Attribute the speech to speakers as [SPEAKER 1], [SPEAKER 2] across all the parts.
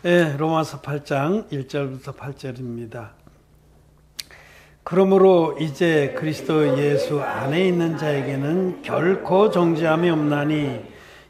[SPEAKER 1] 네, 로마서 8장 1절부터 8절입니다. 그러므로 이제 그리스도 예수 안에 있는 자에게는 결코 정죄함이 없나니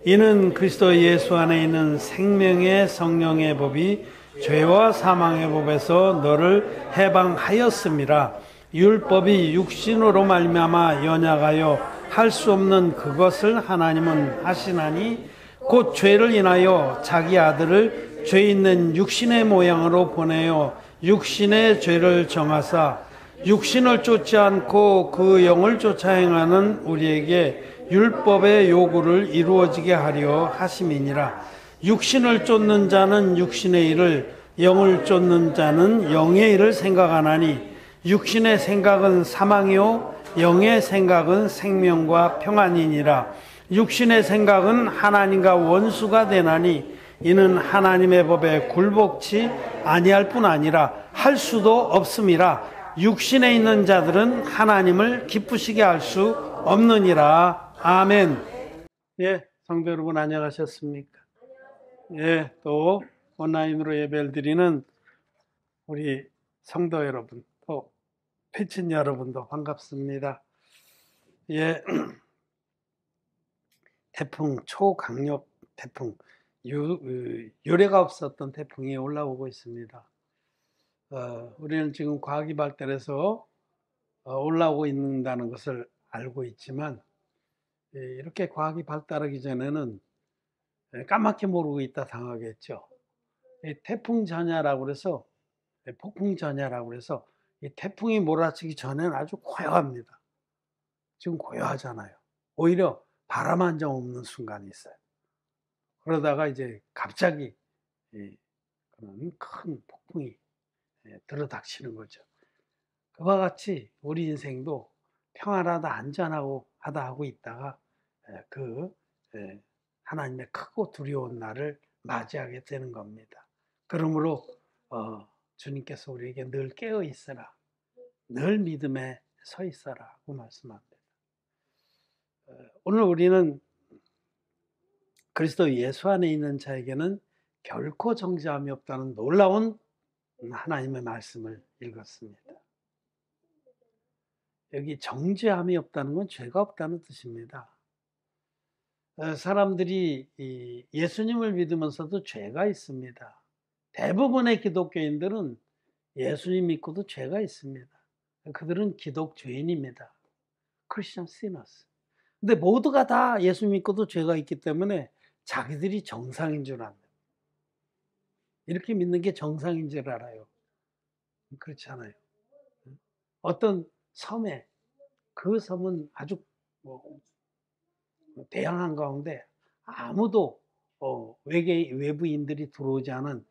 [SPEAKER 1] 이는 그리스도 예수 안에 있는 생명의 성령의 법이 죄와 사망의 법에서 너를 해방하였음이라. 율법이 육신으로 말미암아 연약하여 할 수 없는 그것을 하나님은 하시나니 곧 죄를 인하여 자기 아들을 죄 있는 육신의 모양으로 보내어 육신의 죄를 정하사 육신을 쫓지 않고 그 영을 쫓아 행하는 우리에게 율법의 요구를 이루어지게 하려 하심이니라. 육신을 쫓는 자는 육신의 일을, 영을 쫓는 자는 영의 일을 생각하나니 육신의 생각은 사망이요 영의 생각은 생명과 평안이니라. 육신의 생각은 하나님과 원수가 되나니 이는 하나님의 법에 굴복치 아니할 뿐 아니라 할 수도 없음이라. 육신에 있는 자들은 하나님을 기쁘시게 할 수 없느니라. 아멘. 예, 성도 여러분 안녕하셨습니까? 예, 또 온라인으로 예배를 드리는 우리 성도 여러분, 또 패친 여러분도 반갑습니다. 예, 태풍, 초강력 태풍, 유례가 없었던 태풍이 올라오고 있습니다. 우리는 지금 과학이 발달해서 올라오고 있다는 것을 알고 있지만, 이렇게 과학이 발달하기 전에는 까맣게 모르고 있다 당하겠죠. 태풍 전야라고 그래서, 폭풍 전야라고 그래서 이 태풍이 몰아치기 전에는 아주 고요합니다. 지금 고요하잖아요. 오히려 바람 한 점 없는 순간이 있어요. 그러다가 이제 갑자기 그런 큰 폭풍이 들어닥치는 거죠. 그와 같이 우리 인생도 평안하다 안전하고 하다 하고 있다가 하나님의 크고 두려운 날을 맞이하게 되는 겁니다. 그러므로 주님께서 우리에게 늘 깨어 있어라, 늘 믿음에 서 있어라고 말씀합니다. 오늘 우리는 그리스도 예수 안에 있는 자에게는 결코 정죄함이 없다는 놀라운 하나님의 말씀을 읽었습니다. 여기 정죄함이 없다는 건 죄가 없다는 뜻입니다. 사람들이 예수님을 믿으면서도 죄가 있습니다. 대부분의 기독교인들은 예수님 믿고도 죄가 있습니다. 그들은 기독죄인입니다. 크리스천 시너스. 근데 모두가 다 예수 믿고도 죄가 있기 때문에 자기들이 정상인 줄 압니다. 이렇게 믿는 게 정상인 줄 알아요. 그렇지 않아요. 어떤 섬에, 그 섬은 아주 대양한 가운데 아무도 외부인들이 들어오지 않은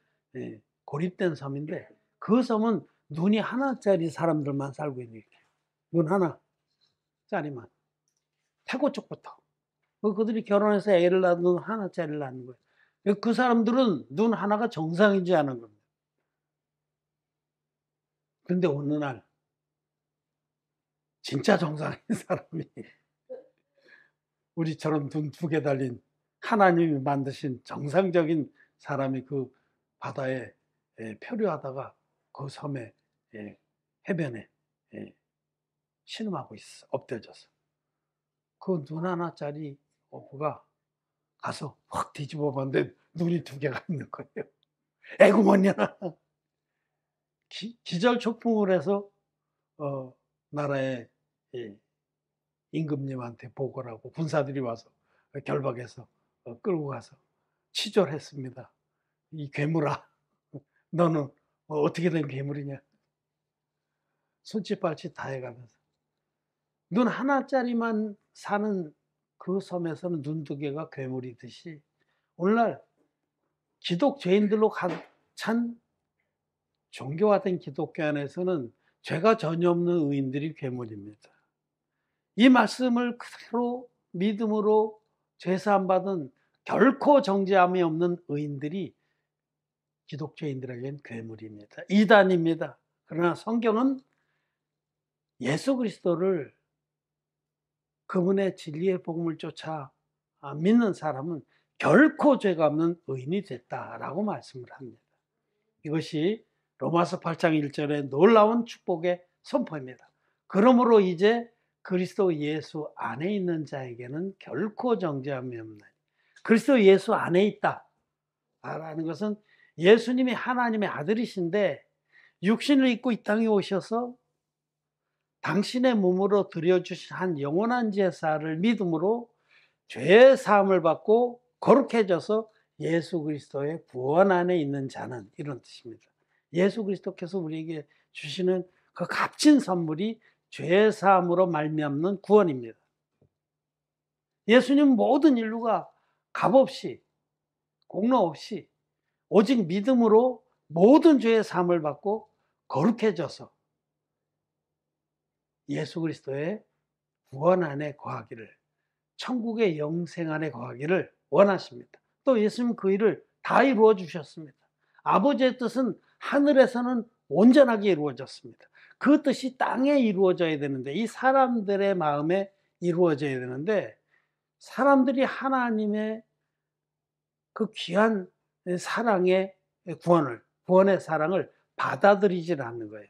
[SPEAKER 1] 고립된 섬인데, 그 섬은 눈이 하나짜리 사람들만 살고 있는 거예요. 눈 하나짜리만. 태고 쪽부터. 그들이 결혼해서 애를 낳는 눈 하나짜리를 낳는 거예요. 그 사람들은 눈 하나가 정상이지 않은 겁니다. 근데 어느 날 진짜 정상인 사람이 우리처럼 눈 두 개 달린 하나님이 만드신 정상적인 사람이 그 바다에 표류하다가 그 섬에 해변에 신음하고 있어, 엎드려져서. 그 눈 하나짜리 어부가 가서 확 뒤집어 봤는데 눈이 두 개가 있는 거예요. 에구 뭐냐. 기절초풍을 해서 나라의 임금님한테 보고를 하고 군사들이 와서 결박해서 끌고 가서 치졸했습니다. 이 괴물아, 너는 어떻게 된 괴물이냐. 손짓발짓 다 해가면서. 눈 하나짜리만 사는 그 섬에서는 눈 두 개가 괴물이듯이 오늘날 기독죄인들로 찬 종교화된 기독교 안에서는 죄가 전혀 없는 의인들이 괴물입니다. 이 말씀을 그대로 믿음으로 죄사함 받은 결코 정죄함이 없는 의인들이 기독교인들에겐 괴물입니다. 이단입니다. 그러나 성경은 예수 그리스도를, 그분의 진리의 복음을 쫓아 믿는 사람은 결코 죄가 없는 의인이 됐다라고 말씀을 합니다. 이것이 로마서 8장 1절의 놀라운 축복의 선포입니다. 그러므로 이제 그리스도 예수 안에 있는 자에게는 결코 정죄함이 없나니. 그리스도 예수 안에 있다 라는 것은 예수님이 하나님의 아들이신데 육신을 입고 이 땅에 오셔서 당신의 몸으로 드려주신 한 영원한 제사를 믿음으로 죄의 사함을 받고 거룩해져서 예수 그리스도의 구원 안에 있는 자는, 이런 뜻입니다. 예수 그리스도께서 우리에게 주시는 그 값진 선물이 죄의 사함으로 말미암는 구원입니다. 예수님 모든 인류가 값 없이, 공로 없이 오직 믿음으로 모든 죄의 사함을 받고 거룩해져서 예수 그리스도의 구원 안에 거하기를, 천국의 영생 안에 거하기를 원하십니다. 또 예수님 그 일을 다 이루어 주셨습니다. 아버지의 뜻은 하늘에서는 온전하게 이루어졌습니다. 그 뜻이 땅에 이루어져야 되는데, 이 사람들의 마음에 이루어져야 되는데, 사람들이 하나님의 그 귀한 사랑의 구원의 사랑을 받아들이질 않는 거예요.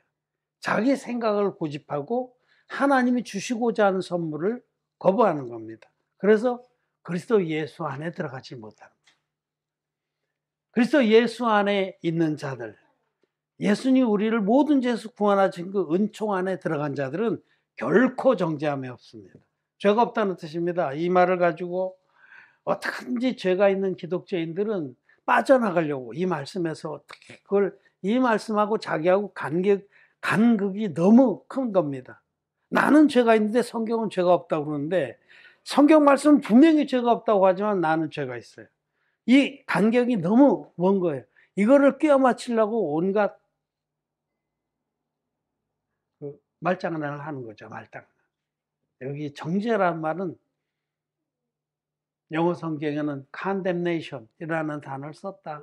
[SPEAKER 1] 자기 생각을 고집하고 하나님이 주시고자 하는 선물을 거부하는 겁니다. 그래서 그리스도 예수 안에 들어가지 못하는 거예요. 그리스도 예수 안에 있는 자들, 예수님 우리를 모든 죄에서 구원하신 그 은총 안에 들어간 자들은 결코 정죄함이 없습니다. 죄가 없다는 뜻입니다. 이 말을 가지고 어떻게든지 죄가 있는 기독교인들은 빠져나가려고 이 말씀에서 어떻게 그걸, 이 말씀하고 자기하고 간극이 너무 큰 겁니다. 나는 죄가 있는데 성경은 죄가 없다고 그러는데, 성경 말씀은 분명히 죄가 없다고 하지만 나는 죄가 있어요. 이 간격이 너무 먼 거예요. 이거를 끼워 맞추려고 온갖 말장난을 하는 거죠. 말장난. 여기 정죄라는 말은 영어 성경에는 condemnation이라는 단어를 썼다.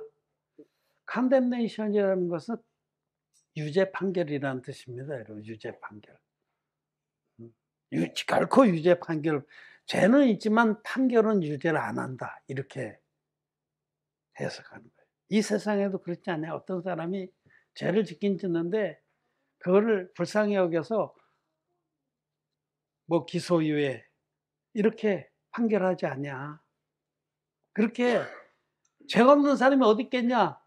[SPEAKER 1] condemnation이라는 것은 유죄 판결이라는 뜻입니다. 여러분, 유죄 판결. 결코 유죄 판결, 죄는 있지만 판결은 유죄를 안 한다, 이렇게 해석하는 거예요. 이 세상에도 그렇지 않아요. 어떤 사람이 죄를 짓긴 짓는데 그거를 불쌍히 여겨서 뭐 기소유예 이렇게 판결하지 않냐. 그렇게 죄가 없는 사람이 어디 있겠냐.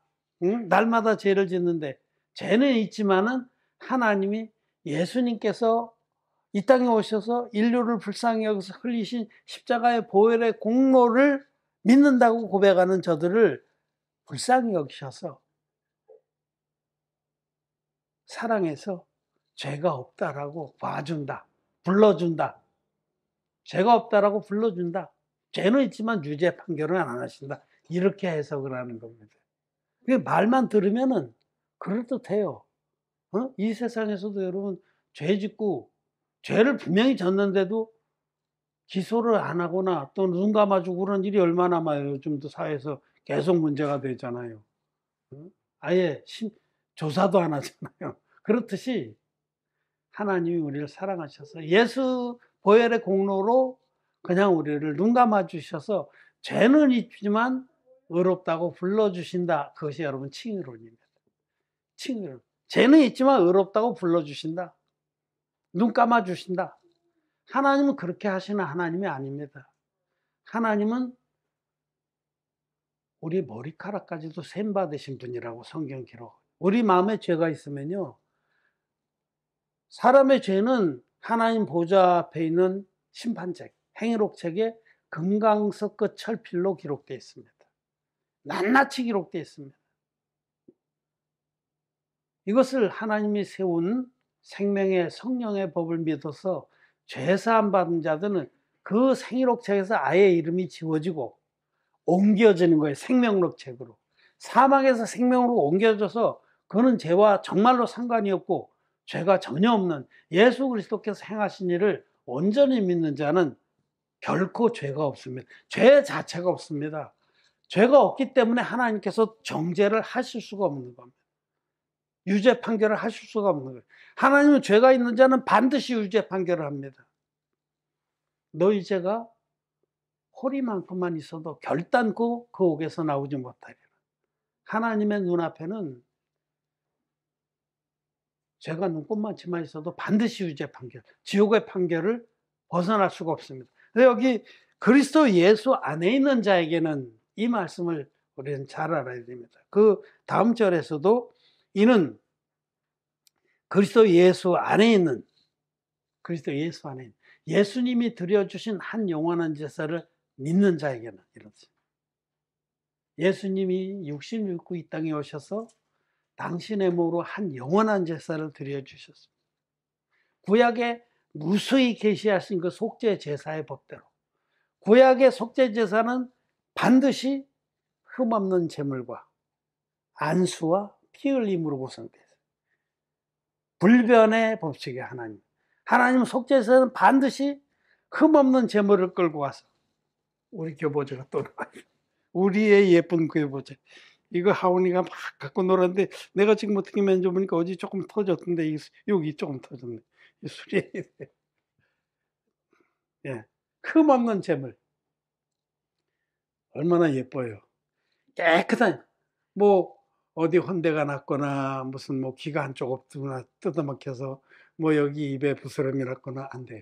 [SPEAKER 1] 응? 날마다 죄를 짓는데, 죄는 있지만은 하나님이, 예수님께서 이 땅에 오셔서 인류를 불쌍히 여기서 흘리신 십자가의 보혈의 공로를 믿는다고 고백하는 저들을 불쌍히 여기셔서 사랑해서 죄가 없다라고 봐준다, 불러준다. 죄가 없다라고 불러준다. 죄는 있지만 유죄 판결은 안 하신다. 이렇게 해석을 하는 겁니다. 말만 들으면은 그럴듯해요. 이 세상에서도 여러분 죄 짓고 죄를 분명히 졌는데도 기소를 안 하거나 또 눈 감아주고 그런 일이 얼마나 많아요. 요즘도 사회에서 계속 문제가 되잖아요. 아예 조사도 안 하잖아요. 그렇듯이 하나님이 우리를 사랑하셔서 예수 보혈의 공로로 그냥 우리를 눈 감아 주셔서 죄는 있지만 의롭다고 불러주신다. 그것이 여러분 칭의론입니다. 칭의론. 죄는 있지만 의롭다고 불러주신다. 눈 감아 주신다. 하나님은 그렇게 하시는 하나님이 아닙니다. 하나님은 우리 머리카락까지도 셈 받으신 분이라고 성경 기록. 우리 마음에 죄가 있으면요, 사람의 죄는 하나님 보좌 앞에 있는 심판책, 행위록책에 금강석 끝 철필로 기록되어 있습니다. 낱낱이 기록되어 있습니다. 이것을 하나님이 세운 생명의 성령의 법을 믿어서 죄사함 받은 자들은 그 생일록책에서 아예 이름이 지워지고 옮겨지는 거예요. 생명록책으로. 사망에서 생명으로 옮겨져서 그는 죄와 정말로 상관이 없고 죄가 전혀 없는 예수 그리스도께서 행하신 일을 온전히 믿는 자는 결코 죄가 없습니다. 죄 자체가 없습니다. 죄가 없기 때문에 하나님께서 정죄를 하실 수가 없는 겁니다. 유죄 판결을 하실 수가 없는 거예요. 하나님은 죄가 있는 자는 반드시 유죄 판결을 합니다. 너희 죄가 호리만큼만 있어도 결단코 그 옥에서 나오지 못하리라. 하나님의 눈앞에는 죄가 눈꼽만치만 있어도 반드시 유죄 판결, 지옥의 판결을 벗어날 수가 없습니다. 근데 여기 그리스도 예수 안에 있는 자에게는 이 말씀을 우리는 잘 알아야 됩니다. 그 다음 절에서도 이는 그리스도 예수 안에 있는, 그리스도 예수 안에 있는, 예수님이 드려주신 한 영원한 제사를 믿는 자에게는 이렇습니다. 예수님이 육신을 입고 이 땅에 오셔서 당신의 몸으로 한 영원한 제사를 드려주셨습니다. 구약에 무수히 계시하신 그 속죄 제사의 법대로 구약의 속죄 제사는 반드시 흠없는 제물과 안수와 피 흘림으로 구성되어 있어요. 불변의 법칙이 하나님 속죄 제사는 반드시 흠없는 제물을 끌고 와서 우리 교보제가 또 나와요. 우리의 예쁜 교보제. 이거 하온이가 막 갖고 놀았는데 내가 지금 어떻게 만져보니까 어디 조금 터졌던데 여기 조금 터졌네. 이 수리. 예, 흠없는 제물. 얼마나 예뻐요. 깨끗한, 뭐 어디 헌대가 났거나 무슨 뭐 기가 한쪽 없거나 뜯어먹혀서 뭐 여기 입에 부스럼이 났거나 안 돼요.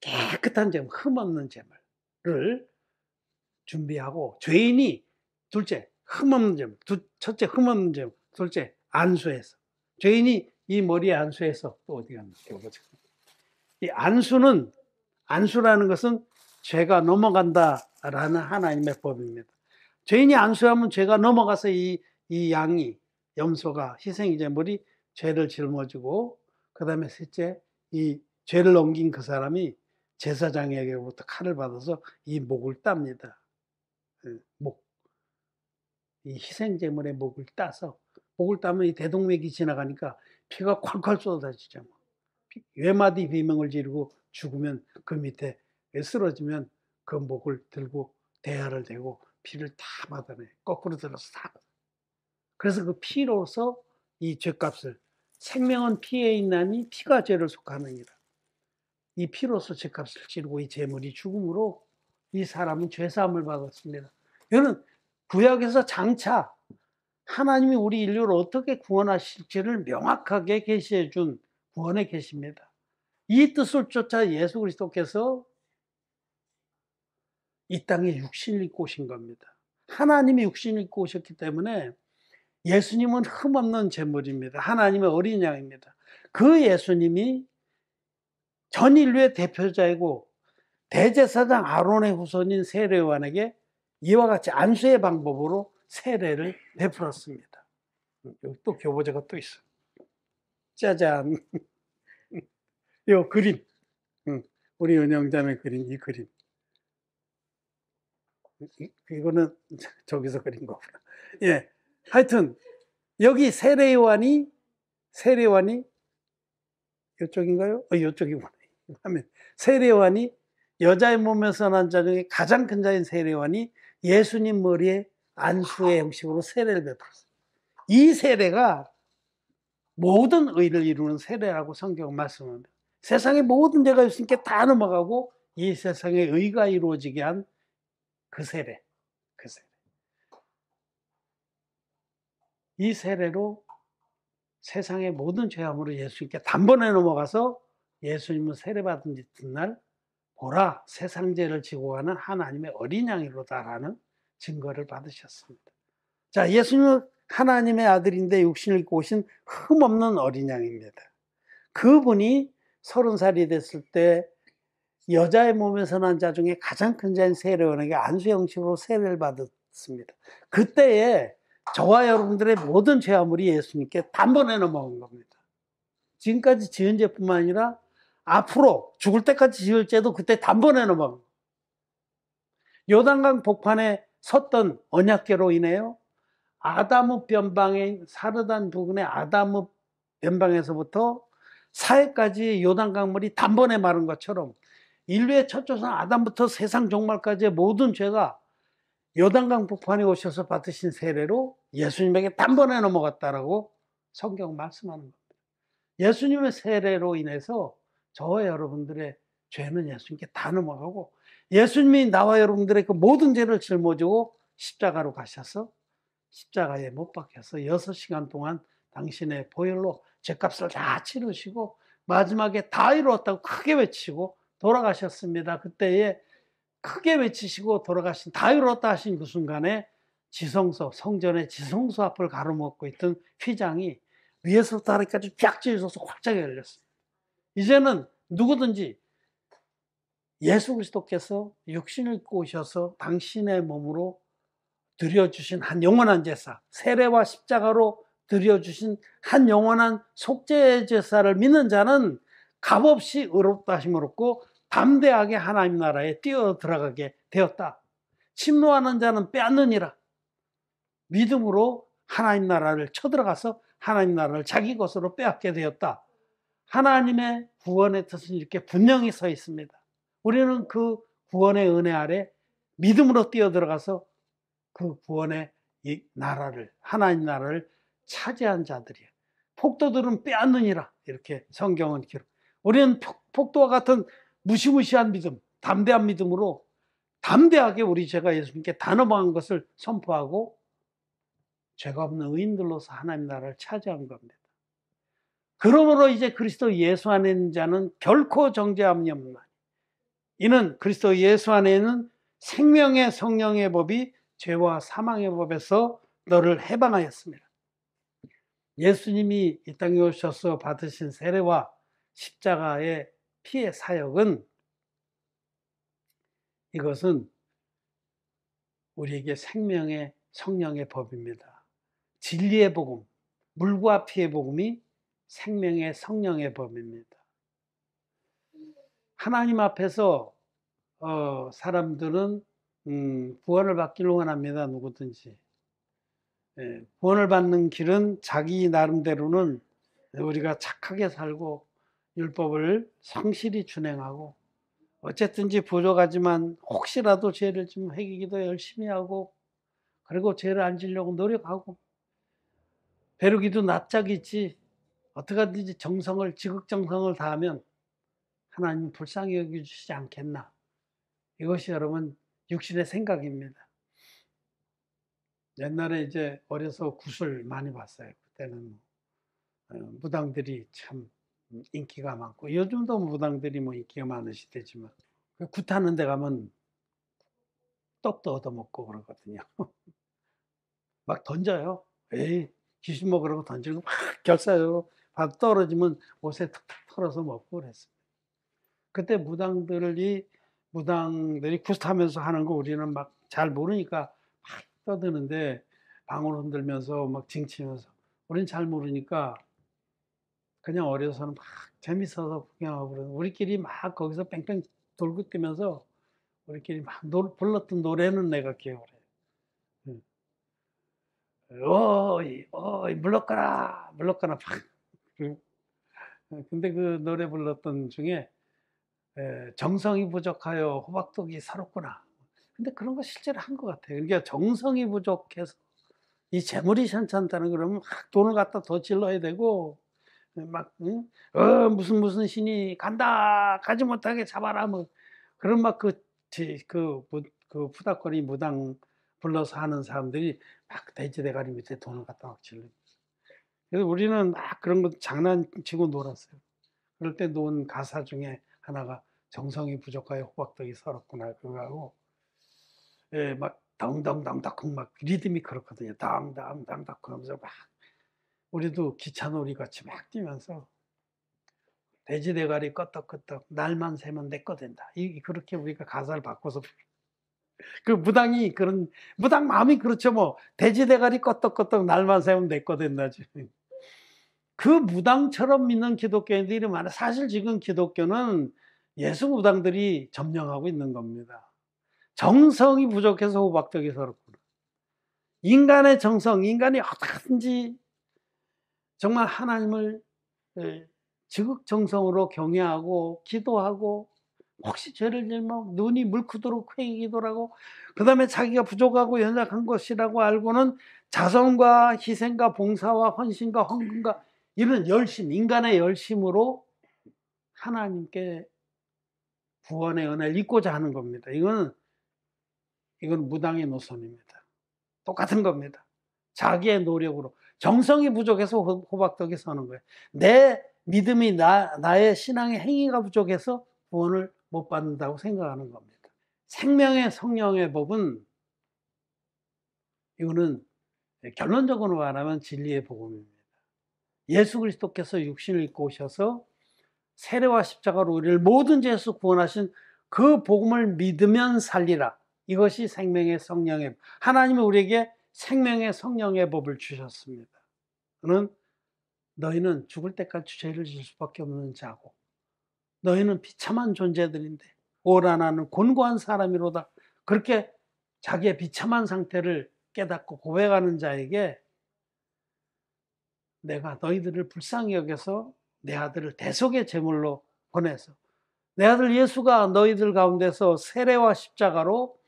[SPEAKER 1] 깨끗한 제물, 흠없는 제물을 준비하고 죄인이 둘째 흠없는 제물, 첫째 흠없는 제물, 둘째 안수해서 죄인이 이 머리에 안수해서 또 어디 갔나 보자. 이 안수라는 것은 죄가 넘어간다라는 하나님의 법입니다. 죄인이 안수하면 죄가 넘어가서 이 양이 염소가 희생제물이 죄를 짊어지고 그 다음에 셋째 이 죄를 넘긴 그 사람이 제사장에게로부터 칼을 받아서 이 목을 땁니다. 이 희생제물의 목을 따서 목을 따면 이 대동맥이 지나가니까 피가 콸콸 쏟아지죠. 외마디 비명을 지르고 죽으면 그 밑에 쓰러지면 그 목을 들고 대야를 대고 피를 다 받아내. 거꾸로 들어서 다. 그래서 그 피로서 이 죄값을, 생명은 피에 있나니 피가 죄를 속하느니라. 이 피로서 죄값을 치르고 이 제물이 죽음으로 이 사람은 죄사함을 받았습니다. 이거는 구약에서 장차 하나님이 우리 인류를 어떻게 구원하실지를 명확하게 계시해 준 구원의 계시입니다. 이 뜻을 쫓아 예수 그리스도께서 이 땅에 육신을 입고 오신 겁니다. 하나님이 육신을 입고 오셨기 때문에 예수님은 흠없는 제물입니다. 하나님의 어린 양입니다. 그 예수님이 전 인류의 대표자이고 대제사장 아론의 후손인 세례요한에게 이와 같이 안수의 방법으로 세례를 베풀었습니다. 여기 또 교보제가 또 있어. 짜잔. 이 그림. 우리 은영자매 그린 이 그림. 이거는 저기서 그린 거구나. 예. 하여튼, 여기 세례요한이 이쪽인가요? 이쪽이구나. 세례요한이 여자의 몸에서 난 자 중에 가장 큰 자인 세례요한이 예수님 머리에 안수의 형식으로 세례를 베풀었어요. 이 세례가 모든 의를 이루는 세례라고 성경은 말씀합니다. 세상의 모든 죄가 예수님께 다 넘어가고 이 세상의 의가 이루어지게 한 그 세례. 이 세례로 세상의 모든 죄함으로 예수님께 단번에 넘어가서 예수님은 세례받은 이튿날 보라 세상 죄를 지고 가는 하나님의 어린 양이로다라는 증거를 받으셨습니다. 자, 예수님은 하나님의 아들인데 육신을 입고 오신 흠없는 어린 양입니다. 그분이 30살이 됐을 때 여자의 몸에서 난 자 중에 가장 큰 자인 세례요한에게 안수 형식으로 세례를 받았습니다. 그때에 저와 여러분들의 모든 죄아물이 예수님께 단번에 넘어간 겁니다. 지금까지 지은 죄뿐만 아니라 앞으로 죽을 때까지 지을 죄도 그때 단번에 넘어간 겁니다. 요단강 복판에 섰던 언약궤로 인해요. 아담읍 변방인 사르단 부근의 아담읍 변방에서부터 사해까지 요단강물이 단번에 마른 것처럼 인류의 첫 조상 아담부터 세상 종말까지의 모든 죄가 요단강 북판에 오셔서 받으신 세례로 예수님에게 단번에 넘어갔다라고 성경 말씀하는 겁니다. 예수님의 세례로 인해서 저와 여러분들의 죄는 예수님께 다 넘어가고 예수님이 나와 여러분들의 그 모든 죄를 짊어지고 십자가로 가셔서 십자가에 못 박혀서 6시간 동안 당신의 보혈로 죄값을 다 치르시고 마지막에 다 이루었다고 크게 외치고 돌아가셨습니다. 그때에 크게 외치시고 돌아가신, 다 이루었다 하신 그 순간에 지성소, 성전의 지성소 앞을 가로막고 있던 휘장이 위에서부터 아래까지 쫙 찢어져서 활짝 열렸습니다. 이제는 누구든지 예수 그리스도께서 육신을 입고 오셔서 당신의 몸으로 드려주신 한 영원한 제사, 세례와 십자가로 드려주신 한 영원한 속죄 제사를 믿는 자는 값없이 의롭다 하심을 얻고 담대하게 하나님 나라에 뛰어 들어가게 되었다. 침노하는 자는 빼앗느니라. 믿음으로 하나님 나라를 쳐들어가서 하나님 나라를 자기 것으로 빼앗게 되었다. 하나님의 구원의 뜻은 이렇게 분명히 서 있습니다. 우리는 그 구원의 은혜 아래 믿음으로 뛰어 들어가서 그 구원의 이 나라를, 하나님 나라를 차지한 자들이에요. 폭도들은 빼앗느니라, 이렇게 성경은 기록. 우리는 폭도와 같은 무시무시한 믿음, 담대한 믿음으로 담대하게 우리 죄가 예수님께 다 넘어간 것을 선포하고 죄가 없는 의인들로서 하나님 나라를 차지한 겁니다. 그러므로 이제 그리스도 예수 안에 있는 자는 결코 정죄함이 없나니 이는 그리스도 예수 안에 있는 생명의 성령의 법이 죄와 사망의 법에서 너를 해방하였습니다. 예수님이 이 땅에 오셔서 받으신 세례와 십자가의 피의 사역은, 이것은 우리에게 생명의 성령의 법입니다. 진리의 복음, 물과 피의 복음이 생명의 성령의 법입니다. 하나님 앞에서 사람들은 구원을 받기를 원합니다. 누구든지. 구원을 받는 길은 자기 나름대로는 우리가 착하게 살고 율법을 성실히 준행하고 어쨌든지 부족하지만 혹시라도 죄를 좀 회개기도 열심히 하고 그리고 죄를 안 지려고 노력하고 벼르기도 납작이지 어떻게 하든지 정성을, 지극정성을 다하면 하나님 불쌍히 여겨주시지 않겠나. 이것이 여러분 육신의 생각입니다. 옛날에 이제 어려서 굿을 많이 봤어요. 그때는 무당들이 참 인기가 많고 요즘도 무당들이 뭐 인기가 많은 시대지만 굿하는 데 가면 떡도 얻어먹고 그러거든요. 막 던져요. 에이, 귀신 먹으라고 던지고 막 결사적으로 밥 떨어지면 옷에 툭툭 털어서 먹고 그랬어요. 그때 무당들이 굿하면서 하는 거 우리는 막 잘 모르니까 막 떠드는데 방울 흔들면서 막 징치면서 우리는 잘 모르니까 그냥 어려서는 막 재밌어서 구경하고 그러는, 우리끼리 막 거기서 뺑뺑 돌고 뛰면서 우리끼리 막 불렀던 노래는 내가 기억을 해요. 어이 물러가라 물러가라 막. 근데 그 노래 불렀던 중에 정성이 부족하여 호박독이 서럽구나. 근데 그런 거 실제로 한 것 같아요. 그러니까 정성이 부족해서 이 재물이 괜찮다는 그러면 막 돈을 갖다 더 질러야 되고 막 무슨 신이 간다 가지 못하게 잡아라 뭐 그런 막 그 푸닥거리 무당 불러서 하는 사람들이 막 돼지 대가리 밑에 돈을 갖다 막 질러. 그래서 우리는 막 그런 거 장난치고 놀았어요. 그럴 때 놓은 가사 중에 하나가 정성이 부족하여 호박떡이 서럽구나 그거하고, 막 덩덩덩덩 막 리듬이 그렇거든요. 덩덩덩덩 하면서 막 우리도 기차놀이 같이 막 뛰면서 돼지 대가리 끄떡끄떡 날만 새면 내 거 된다. 그렇게 우리가 가사를 바꿔서 그 무당이 그런 무당 마음이 그렇죠. 뭐 돼지 대가리 끄떡끄떡 날만 새면 내 거 된다지. 그 무당처럼 믿는 기독교인들이 많아. 사실 지금 기독교는 예수 무당들이 점령하고 있는 겁니다. 정성이 부족해서 호박떡이 서럽구나. 인간의 정성, 인간이 어떻게든지 정말 하나님을 지극정성으로 경외하고 기도하고 혹시 죄를 지으면 눈이 물크도록 회개기도를 하고 그 다음에 자기가 부족하고 연약한 것이라고 알고는 자선과 희생과 봉사와 헌신과 헌금과 이런 열심, 인간의 열심으로 하나님께 구원의 은혜를 입고자 하는 겁니다. 이건 무당의 노선입니다. 똑같은 겁니다. 자기의 노력으로 정성이 부족해서 호박떡이 서는 거예요. 내 믿음이 나의 신앙의 행위가 부족해서 구원을 못 받는다고 생각하는 겁니다. 생명의 성령의 법은 이거는 결론적으로 말하면 진리의 복음입니다. 예수 그리스도께서 육신을 입고 오셔서 세례와 십자가로 우리를 모든 죄에서 구원하신 그 복음을 믿으면 살리라. 이것이 생명의 성령의, 하나님이 우리에게 생명의 성령의 법을 주셨습니다. 그는 너희는 죽을 때까지 죄를 질 수밖에 없는 자고, 너희는 비참한 존재들인데 오라 나는 곤고한 사람이로다. 그렇게 자기의 비참한 상태를 깨닫고 고백하는 자에게 내가 너희들을 불쌍히 여겨서 내 아들을 대속의 제물로 보내서 내 아들 예수가 너희들 가운데서 세례와 십자가로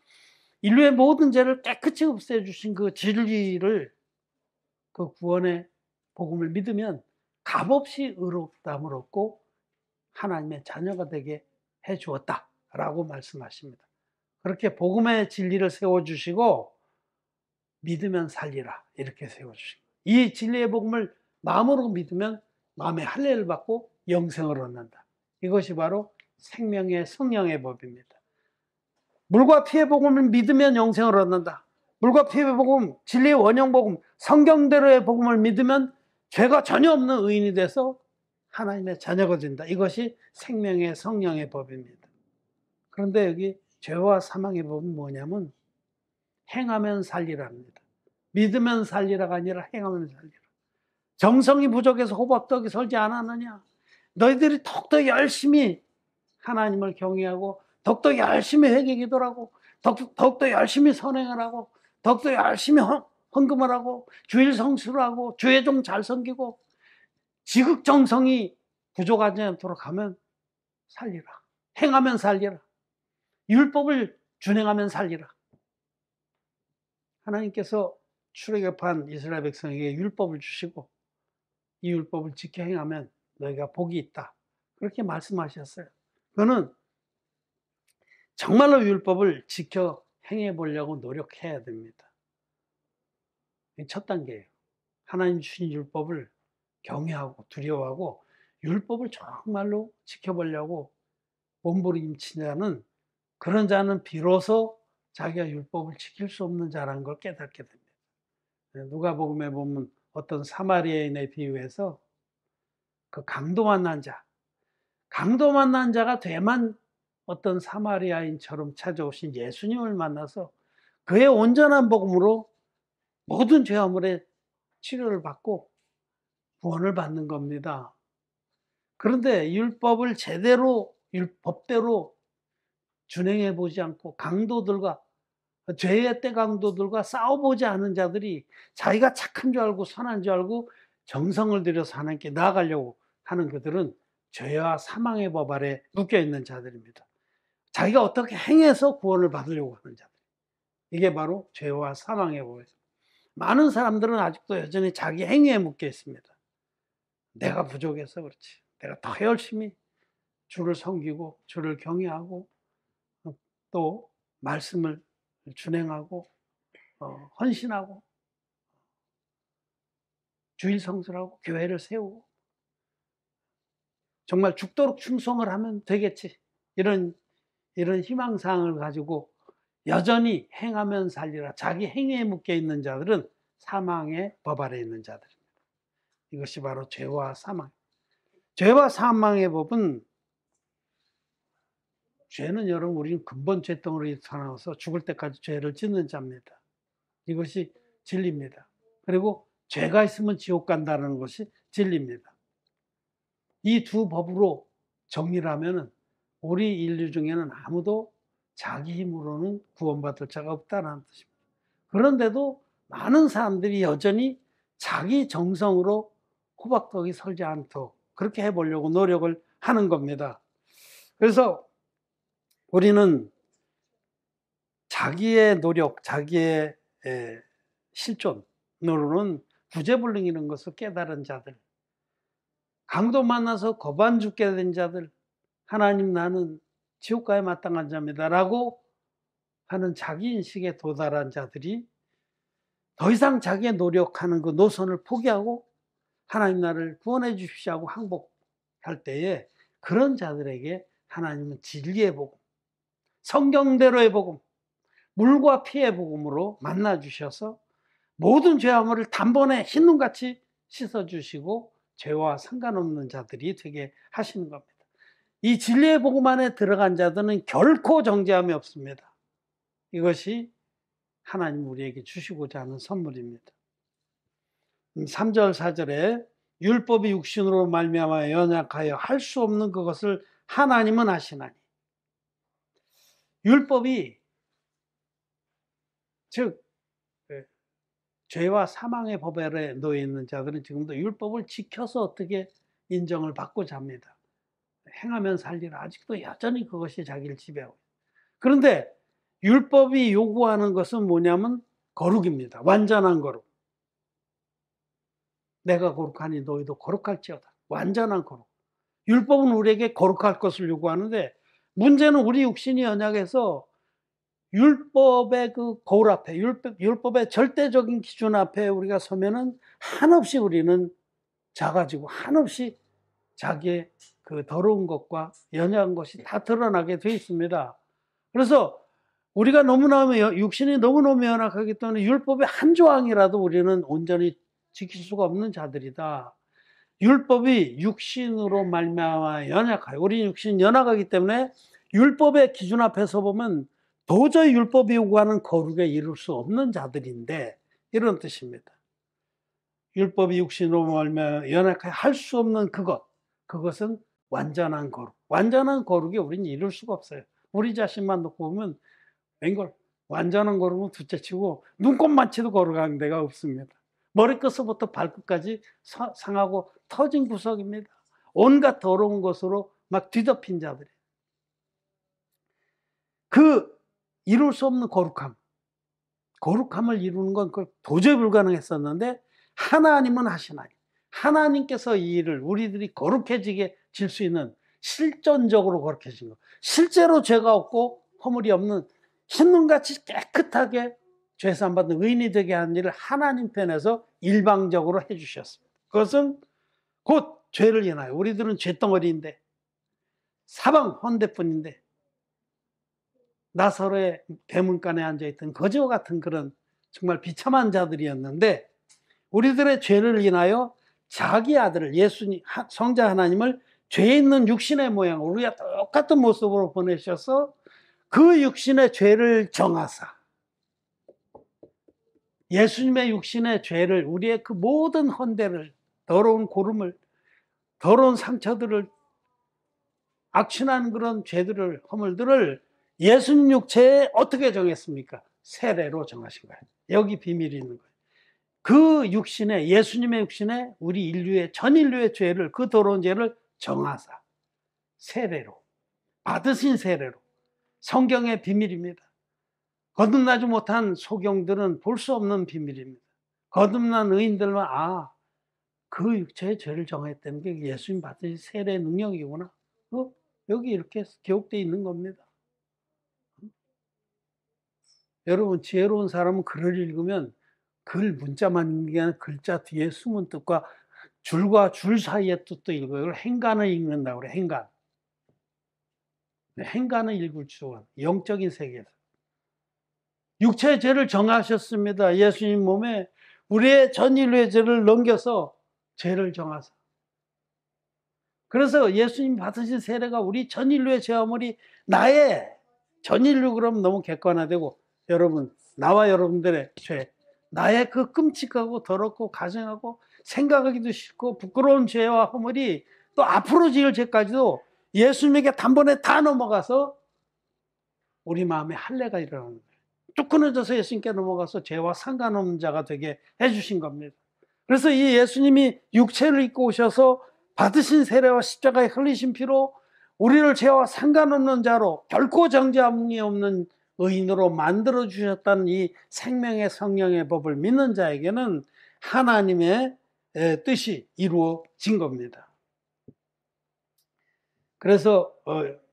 [SPEAKER 1] 인류의 모든 죄를 깨끗이 없애주신 그 진리를, 그 구원의 복음을 믿으면 값없이 의롭다함을 얻고 하나님의 자녀가 되게 해주었다라고 말씀하십니다. 그렇게 복음의 진리를 세워주시고 믿으면 살리라 이렇게 세워주시고, 이 진리의 복음을 마음으로 믿으면 마음의 할례를 받고 영생을 얻는다. 이것이 바로 생명의 성령의 법입니다. 물과 피의 복음을 믿으면 영생을 얻는다. 물과 피의 복음, 진리의 원형 복음, 성경대로의 복음을 믿으면 죄가 전혀 없는 의인이 돼서 하나님의 자녀가 된다. 이것이 생명의 성령의 법입니다. 그런데 여기 죄와 사망의 법은 뭐냐면 행하면 살리라입니다. 믿으면 살리라가 아니라 행하면 살리라. 정성이 부족해서 호박떡이 설지 않았느냐? 너희들이 더욱더 열심히 하나님을 경외하고 더욱더 열심히 회개 기도를 하고 더욱더 열심히 선행을 하고 더욱더 열심히 헌금을 하고 주일 성수를 하고 주의 종 잘 섬기고 지극정성이 부족하지 않도록 하면 살리라. 행하면 살리라. 율법을 준행하면 살리라. 하나님께서 출애굽한 이스라엘 백성에게 율법을 주시고 이 율법을 지켜 행하면 너희가 복이 있다. 그렇게 말씀하셨어요. 그거는 정말로 율법을 지켜 행해 보려고 노력해야 됩니다. 첫 단계예요. 하나님 주신 율법을 경외하고 두려워하고 율법을 정말로 지켜보려고 몸부림친 자는, 그런 자는 비로소 자기가 율법을 지킬 수 없는 자라는 걸 깨닫게 됩니다. 누가복음에 보면 어떤 사마리아인에 비유해서 그 강도 만난 자가 되만 어떤 사마리아인처럼 찾아오신 예수님을 만나서 그의 온전한 복음으로 모든 죄화물의 치료를 받고 구원을 받는 겁니다. 그런데 율법을 제대로 법대로 준행해 보지 않고 강도들과 죄의 때 강도들과 싸워보지 않은 자들이 자기가 착한 줄 알고 선한 줄 알고 정성을 들여서 하나님께 나아가려고 하는 그들은 죄와 사망의 법 아래 묶여있는 자들입니다. 자기가 어떻게 행해서 구원을 받으려고 하는 자들. 이게 바로 죄와 사망의 법이에요. 많은 사람들은 아직도 여전히 자기 행위에 묶여 있습니다. 내가 부족해서 그렇지. 내가 더 열심히 주를 섬기고 주를 경외하고 또 말씀을 준행하고 헌신하고 주일 성수하고 교회를 세우고 정말 죽도록 충성을 하면 되겠지. 이런 희망사항을 가지고 여전히 행하면 살리라. 자기 행위에 묶여 있는 자들은 사망의 법 아래 있는 자들입니다. 이것이 바로 죄와 사망. 죄와 사망의 법은, 죄는 여러분 우리는 근본 죄덩어리에 살아서 죽을 때까지 죄를 짓는 자입니다. 이것이 진리입니다. 그리고 죄가 있으면 지옥 간다는 것이 진리입니다. 이 두 법으로 정리를 하면은 우리 인류 중에는 아무도 자기 힘으로는 구원받을 자가 없다는 뜻입니다. 그런데도 많은 사람들이 여전히 자기 정성으로 호박떡이 설지 않도록 그렇게 해보려고 노력을 하는 겁니다. 그래서 우리는 자기의 노력, 자기의 실존으로는 구제불능이라는 것을 깨달은 자들, 강도 만나서 거반 죽게 된 자들, 하나님 나는 지옥가에 마땅한 자입니다 라고 하는 자기인식에 도달한 자들이 더 이상 자기의 노력하는 그 노선을 포기하고 하나님 나를 구원해 주십시오 하고 항복할 때에 그런 자들에게 하나님은 진리의 복음, 성경대로의 복음, 물과 피의 복음으로 만나 주셔서 모든 죄악을 단번에 흰눈같이 씻어주시고 죄와 상관없는 자들이 되게 하시는 겁니다. 이 진리의 복음 안에 들어간 자들은 결코 정죄함이 없습니다. 이것이 하나님 우리에게 주시고자 하는 선물입니다. 3절 4절에 율법이 육신으로 말미암아 연약하여 할 수 없는 그것을 하나님은 하시나니. 율법이 즉 죄와 사망의 법에 아래 놓여 있는 자들은 지금도 율법을 지켜서 어떻게 인정을 받고자 합니다. 행하면 살리라. 아직도 여전히 그것이 자기를 지배하고 있어요. 그런데 율법이 요구하는 것은 뭐냐면 거룩입니다. 완전한 거룩. 내가 거룩하니 너희도 거룩할지어다. 완전한 거룩. 율법은 우리에게 거룩할 것을 요구하는데 문제는 우리 육신이 연약해서 율법의 그 거울 앞에, 율법의 절대적인 기준 앞에 우리가 서면은 한없이 우리는 작아지고 한없이 자기의 그 더러운 것과 연약한 것이 다 드러나게 되어 있습니다. 그래서 우리가 너무너무 육신이 너무너무 연약하기 때문에 율법의 한 조항이라도 우리는 온전히 지킬 수가 없는 자들이다. 율법이 육신으로 말미암아 연약하여 우리 육신이 연약하기 때문에 율법의 기준 앞에서 보면 도저히 율법이 요구하는 거룩에 이룰 수 없는 자들인데 이런 뜻입니다. 율법이 육신으로 말미암아 연약하여 할 수 없는 그것은 완전한 거룩. 완전한 거룩에 우리는 이룰 수가 없어요. 우리 자신만 놓고 보면 웬걸 완전한 거룩은 둘째치고 눈곱만치도 거룩한 데가 없습니다. 머리끝부터 발끝까지 상하고 터진 구석입니다. 온갖 더러운 것으로 막 뒤덮인 자들이. 그 이룰 수 없는 거룩함을 이루는 건 도저히 불가능했었는데 하나님은 하시나니. 하나님께서 이 일을 우리들이 거룩해지게 질 수 있는 실존적으로 거룩해진 것. 실제로 죄가 없고 허물이 없는 흰눈같이 깨끗하게 죄사함받는 의인이 되게 하는 일을 하나님 편에서 일방적으로 해주셨습니다. 그것은 곧 죄를 인하여 우리들은 죄덩어리인데 사방 헌대뿐인데 나사로의 대문간에 앉아있던 거지와 같은 그런 정말 비참한 자들이었는데 우리들의 죄를 인하여 자기 아들을 예수님 성자 하나님을 죄 있는 육신의 모양 우리가 똑같은 모습으로 보내셔서 그 육신의 죄를 정하사 예수님의 육신의 죄를 우리의 그 모든 헌대를 더러운 고름을 더러운 상처들을 악취난 그런 죄들을 허물들을 예수님 육체에 어떻게 정했습니까? 세례로 정하신 거예요. 여기 비밀이 있는 거예요. 그 육신에 예수님의 육신에 우리 인류의 전 인류의 죄를 그 더러운 죄를 정하사 세례로 받으신 세례로 성경의 비밀입니다. 거듭나지 못한 소경들은 볼 수 없는 비밀입니다. 거듭난 의인들만 그 육체의 죄를 정했다는 게 예수님 받으신 세례의 능력이구나. 여기 이렇게 기록되어 있는 겁니다. 여러분 지혜로운 사람은 글을 읽으면 글 문자만 읽는 게 아니라 글자 뒤에 숨은 뜻과 줄과 줄 사이의 뜻도 읽어요. 이걸 행간을 읽는다고 그래요. 행간. 행간을 읽을 줄 영적인 세계에서. 육체의 죄를 정하셨습니다. 예수님 몸에 우리의 전 인류의 죄를 넘겨서 죄를 정하사. 그래서 예수님 받으신 세례가 우리 전 인류의 죄화물이 나의 전 인류 그러면 너무 객관화되고 여러분 나와 여러분들의 죄 나의 그 끔찍하고 더럽고 가증하고 생각하기도 싫고 부끄러운 죄와 허물이 또 앞으로 지을 죄까지도 예수님에게 단번에 다 넘어가서 우리 마음에 할례가 일어나는 거예요. 뚝 끊어져서 예수님께 넘어가서 죄와 상관없는 자가 되게 해주신 겁니다. 그래서 이 예수님이 육체를 입고 오셔서 받으신 세례와 십자가에 흘리신 피로 우리를 죄와 상관없는 자로 결코 정죄함이 없는 의인으로 만들어 주셨다는 이 생명의 성령의 법을 믿는 자에게는 하나님의 뜻이 이루어진 겁니다. 그래서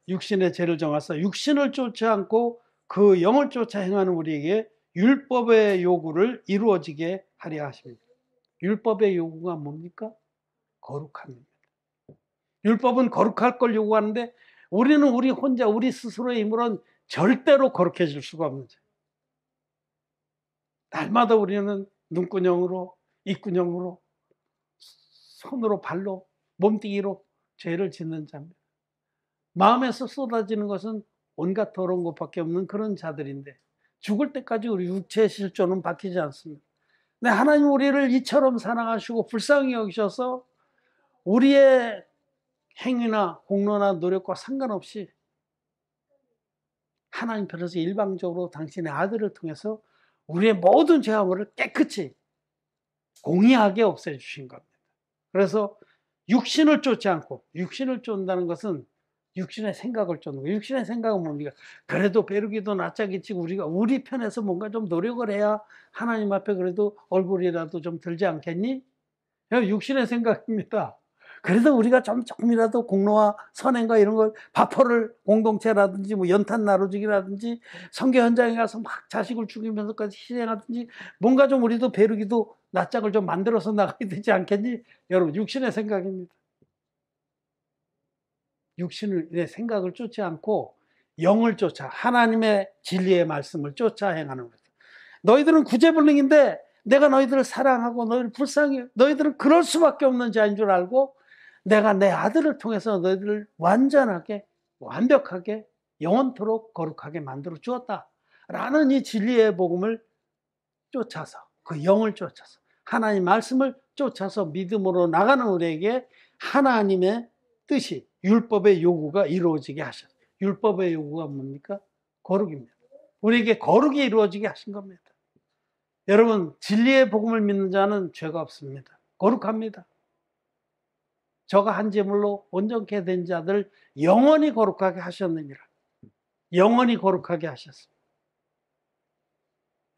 [SPEAKER 1] 육신의 죄를 정하사 육신을 쫓지 않고 그 영을 쫓아 행하는 우리에게 율법의 요구를 이루어지게 하려 하십니다. 율법의 요구가 뭡니까? 거룩함입니다. 율법은 거룩할 걸 요구하는데 우리는 우리 혼자 우리 스스로의 힘으로는 절대로 거룩해질 수가 없는 거예요. 날마다 우리는 눈구녕으로, 입구녕으로, 손으로, 발로, 몸뚱이로 죄를 짓는 자입니다. 마음에서 쏟아지는 것은 온갖 더러운 것밖에 없는 그런 자들인데 죽을 때까지 우리 육체의 실존은 바뀌지 않습니다. 근데 하나님 우리를 이처럼 사랑하시고 불쌍히 여기셔서 우리의 행위나 공로나 노력과 상관없이 하나님 편에서 일방적으로 당신의 아들을 통해서 우리의 모든 죄악을 깨끗이 공의하게 없애주신 겁니다. 그래서 육신을 쫓지 않고, 육신을 쫓는다는 것은 육신의 생각을 쫓는 거예요. 육신의 생각은 뭡니까? 그래도 벼룩이도 낯짝이 우리가 우리 편에서 뭔가 좀 노력을 해야 하나님 앞에 그래도 얼굴이라도 좀 들지 않겠니? 육신의 생각입니다. 그래도 우리가 조금이라도 공로와 선행과 이런 걸 바포를 공동체라든지 뭐 연탄 나눠주기라든지 선교 현장에 가서 막 자식을 죽이면서까지 희생하든지 뭔가 좀 우리도 벼룩이도 낯짝을 좀 만들어서 나가야 되지 않겠니? 여러분, 육신의 생각입니다. 육신의 생각을 쫓지 않고 영을 쫓아 하나님의 진리의 말씀을 쫓아 행하는 거다. 너희들은 구제불능인데 내가 너희들을 사랑하고 너희를 불쌍히, 너희들은 그럴 수밖에 없는 자인 줄 알고 내가 내 아들을 통해서 너희들을 완전하게 완벽하게 영원토록 거룩하게 만들어 주었다 라는 이 진리의 복음을 쫓아서, 그 영을 쫓아서 하나님 말씀을 쫓아서 믿음으로 나가는 우리에게 하나님의 뜻이, 율법의 요구가 이루어지게 하셨어요. 율법의 요구가 뭡니까? 거룩입니다. 우리에게 거룩이 이루어지게 하신 겁니다. 여러분, 진리의 복음을 믿는 자는 죄가 없습니다. 거룩합니다. 저가 한 제물로 온전케 된 자들 영원히 거룩하게 하셨느니라. 영원히 거룩하게 하셨습니다.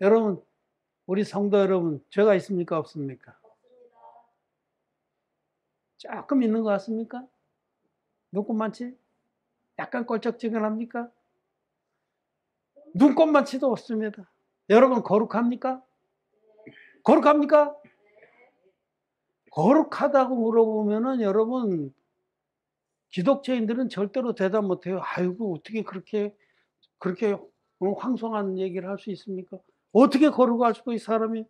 [SPEAKER 1] 여러분, 우리 성도 여러분, 죄가 있습니까? 없습니까? 조금 있는 것 같습니까? 눈곱만치? 약간 껄쩍지근합니까? 눈곱만치도 없습니다. 여러분, 거룩합니까? 거룩합니까? 거룩하다고 물어보면은 여러분, 기독교인들은 절대로 대답 못해요. 아이고, 어떻게 그렇게 황송한 얘기를 할 수 있습니까? 어떻게 거룩할 수가 이 사람이?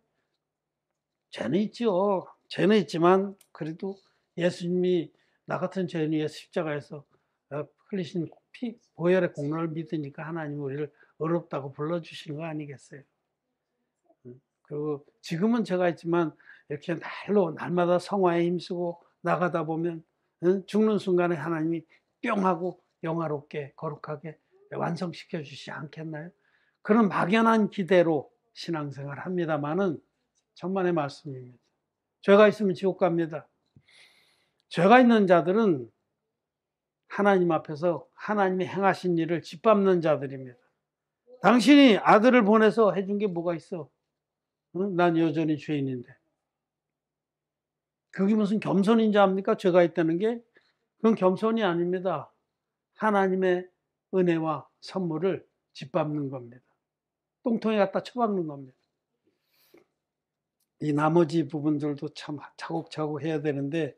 [SPEAKER 1] 죄는 있죠. 죄는 있지만 그래도 예수님이 나 같은 죄인의 십자가에서 흘리신 피 보혈의 공로를 믿으니까 하나님 우리를 어렵다고 불러주시는 거 아니겠어요? 그리고 지금은 제가 있지만 이렇게 날마다 성화에 힘쓰고 나가다 보면 죽는 순간에 하나님이 뿅 하고 영화롭게 거룩하게 완성시켜 주시지 않겠나요? 그런 막연한 기대로 신앙생활 합니다만은 천만의 말씀입니다. 죄가 있으면 지옥 갑니다. 죄가 있는 자들은 하나님 앞에서 하나님이 행하신 일을 짓밟는 자들입니다. 당신이 아들을 보내서 해준 게 뭐가 있어? 난 여전히 죄인인데. 그게 무슨 겸손인지 압니까? 죄가 있다는 게? 그건 겸손이 아닙니다. 하나님의 은혜와 선물을 짓밟는 겁니다. 똥통에 갖다 쳐박는 겁니다. 이 나머지 부분들도 참 차곡차곡 해야 되는데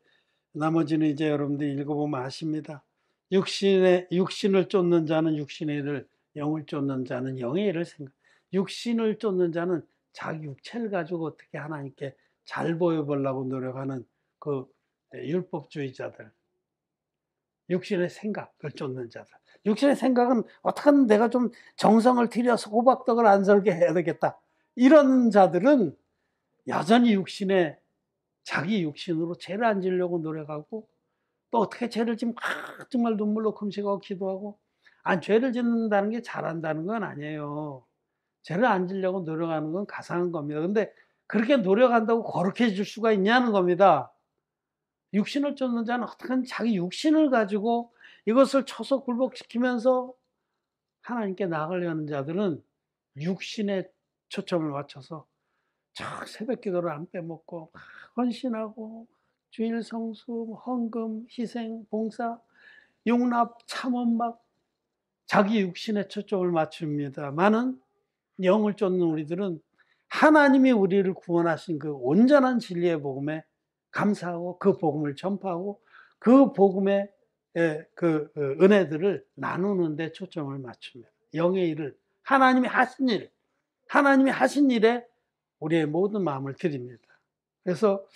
[SPEAKER 1] 나머지는 이제 여러분들이 읽어보면 아십니다. 육신을 쫓는 자는 육신의 일을, 영을 쫓는 자는 영의 일을 생각. 육신을 쫓는 자는 자기 육체를 가지고 어떻게 하나님께 잘 보여보려고 노력하는 그 율법주의자들. 육신의 생각을 쫓는 자들. 육신의 생각은 어떻게든 내가 좀 정성을 들여서 호박떡을 안 설게 해야 되겠다. 이런 자들은 여전히 자기 육신으로 죄를 안 지려고 노력하고 또 어떻게 죄를 지면 정말 눈물로 금식하고 기도하고 죄를 짓는다는 게 잘한다는 건 아니에요. 죄를 안 지려고 노력하는 건 가상한 겁니다. 근데 그렇게 노력한다고 거룩해질 수가 있냐는 겁니다. 육신을 쫓는 자는 어떻게든 자기 육신을 가지고 이것을 쳐서 굴복시키면서 하나님께 나아가려는 자들은 육신에 초점을 맞춰서 새벽 기도를 안 빼먹고 헌신하고 주일 성수, 헌금, 희생, 봉사, 용납, 참음 막 자기 육신에 초점을 맞춥니다만은 영을 쫓는 우리들은 하나님이 우리를 구원하신 그 온전한 진리의 복음에 감사하고 그 복음을 전파하고 그 복음의 그 은혜들을 나누는 데 초점을 맞춥니다. 영의 일을 하나님이 하신 일에 우리의 모든 마음을 드립니다. 그래서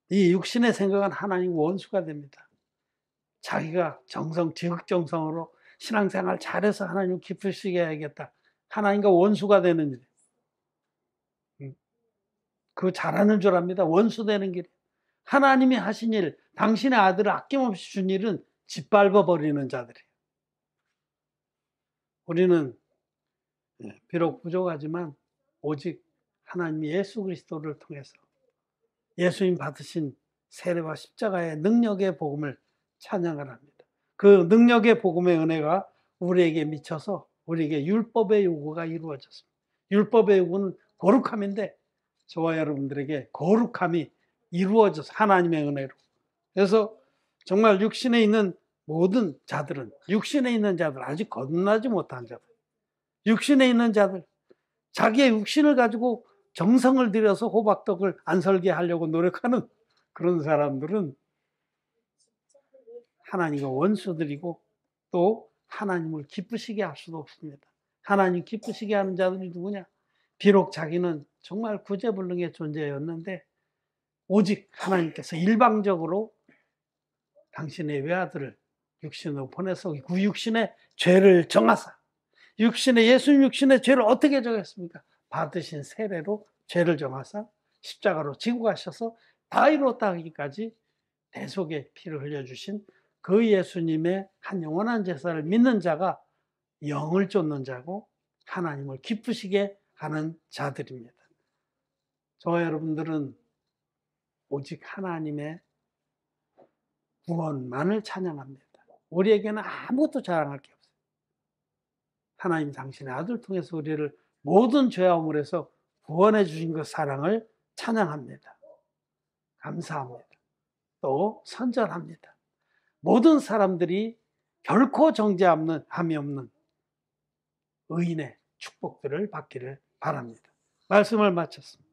[SPEAKER 1] 이 육신의 생각은 하나님 원수가 됩니다. 자기가 지극정성으로 신앙생활 잘해서 하나님 기쁘시게 해야겠다. 하나님과 원수가 되는 일. 그거 잘하는 줄 압니다. 원수 되는 길. 하나님이 하신 일, 당신의 아들을 아낌없이 준 일은 짓밟아 버리는 자들이에요. 우리는 비록 부족하지만 오직 하나님 예수 그리스도를 통해서 예수님 받으신 세례와 십자가의 능력의 복음을 찬양을 합니다. 그 능력의 복음의 은혜가 우리에게 미쳐서 우리에게 율법의 요구가 이루어졌습니다. 율법의 요구는 거룩함인데 저와 여러분들에게 거룩함이 이루어져서 하나님의 은혜로. 그래서 정말 육신에 있는 모든 자들은, 육신에 있는 자들, 아직 거듭나지 못한 자들, 육신에 있는 자들, 자기의 육신을 가지고 정성을 들여서 호박떡을 안 설게 하려고 노력하는 그런 사람들은 하나님과 원수들이고 또 하나님을 기쁘시게 할 수도 없습니다. 하나님 기쁘시게 하는 자들이 누구냐? 비록 자기는 정말 구제불능의 존재였는데 오직 하나님께서 일방적으로 당신의 외아들을 육신으로 보내서 그 육신의 죄를 정하사, 예수님 육신의 죄를 어떻게 정했습니까? 받으신 세례로 죄를 정하사 십자가로 지고 가셔서 다 이루었다 하기까지 대속의 피를 흘려주신 그 예수님의 한 영원한 제사를 믿는 자가 영을 쫓는 자고 하나님을 기쁘시게 하는 자들입니다. 저와 여러분들은 오직 하나님의 구원만을 찬양합니다. 우리에게는 아무것도 자랑할 게 없어요. 하나님 당신의 아들 통해서 우리를 모든 죄와물에서 구원해 주신 그 사랑을 찬양합니다. 감사합니다. 또 선전합니다. 모든 사람들이 결코 정죄함이 없는 의인의 축복들을 받기를 바랍니다. 말씀을 마쳤습니다.